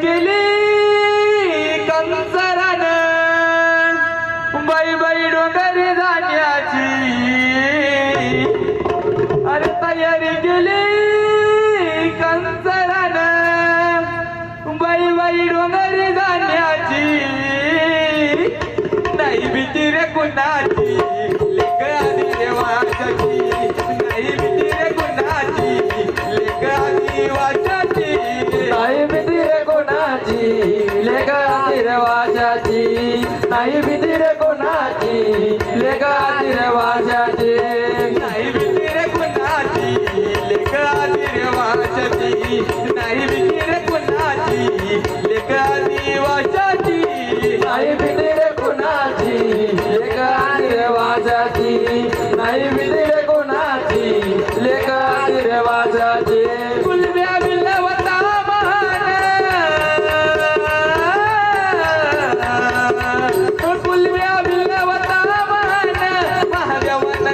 केली कंसरान बाई बाई डोंगरी जाण्याची अरे तयारी केली कंसरान बाई बाई डोंगरी जाण्याची नाही भीती रे कुणाची लेक आधी देवाची नाही भीती रे कुणाची लेक आधी वाचाची नाही भीती रे कोणाची लेक आधी वाजाची नाही भीती रे कोणाची लेक आधी वाजाची नाही भीती रे कुणाची लेक आधी वाचाची नाही भीती रे कुणाची लेक आधी वाचाची नाही भीती रे कोणाची लेक आधी वाजाची नाही भीती रे कोणाची लेक आधी वाजाची कुलब्या बिलवता महान कुलब्या बिलवता महान महादेवन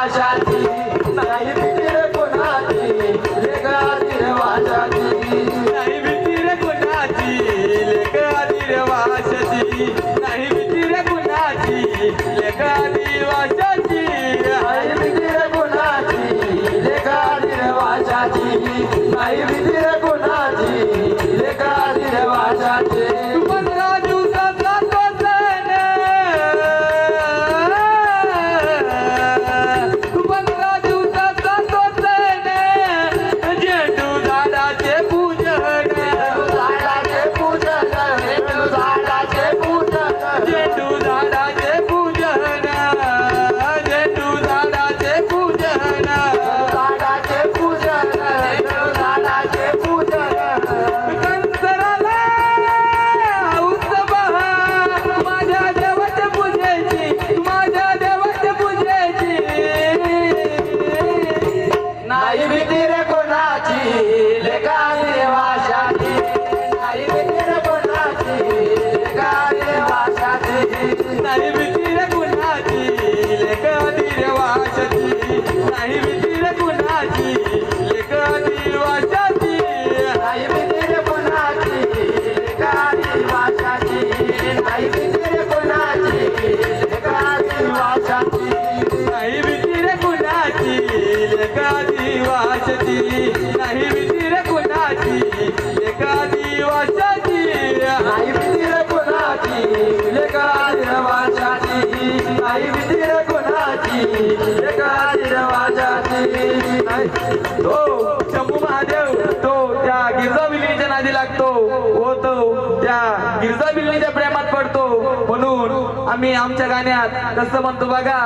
वाशाची नाही भीती रे कुणाची लेक आदिवासाची नाही भीती रे कुणाची लेक आदिवासाची नाही भीती रे कुणाची लेक आदिवासाची नाही भीती रे कुणाची लेक आदिवासाची नाही भीती रे कुणाची लेक आदिवासाची तू 15 दिवसाचा तो सण तू 15 दिवसाचा तो सण झेंडू झाडाचे पूजन झाडाचे पूजन झाडाचे पूजन झेंडू झाडाचे पूजन झेंडू झाडाचे पूजन झाडाचे पूजन झाडाचे पूजन कंसराला उत्सव माझ्या देवाच्या पूजेची माझ्या देवाच्या पूजेची नाही भीती रे कोणाची लेका देवाशाची नाही भीती रे कोणाची लेका देवाशाची नाही भीती रे कुणाची लेक आदिवासाची नाही भीती रे कुणाची लेक आदिवासाची नाही भीती रे कोणाची लेका देवाशाची नाही भीती रे कोणाची लेका देवाशाची नाही भीती रे कुणाची लेक आदिवासाची नाही भीती रे कुणाची लेक आदिवासाची नाही भीती रे कोणाची लेका देवाशाची नाही भीती रे कोणाची लेका देवाशाची तो शंभू महादेव तो त्या गिरजा बिल्लीच्या नादी लागतो व तो त्या गिरजा बिल्लीच्या प्रेमात पडतो म्हणून आम्ही आमच्या गाण्यात कसं म्हणतो बघा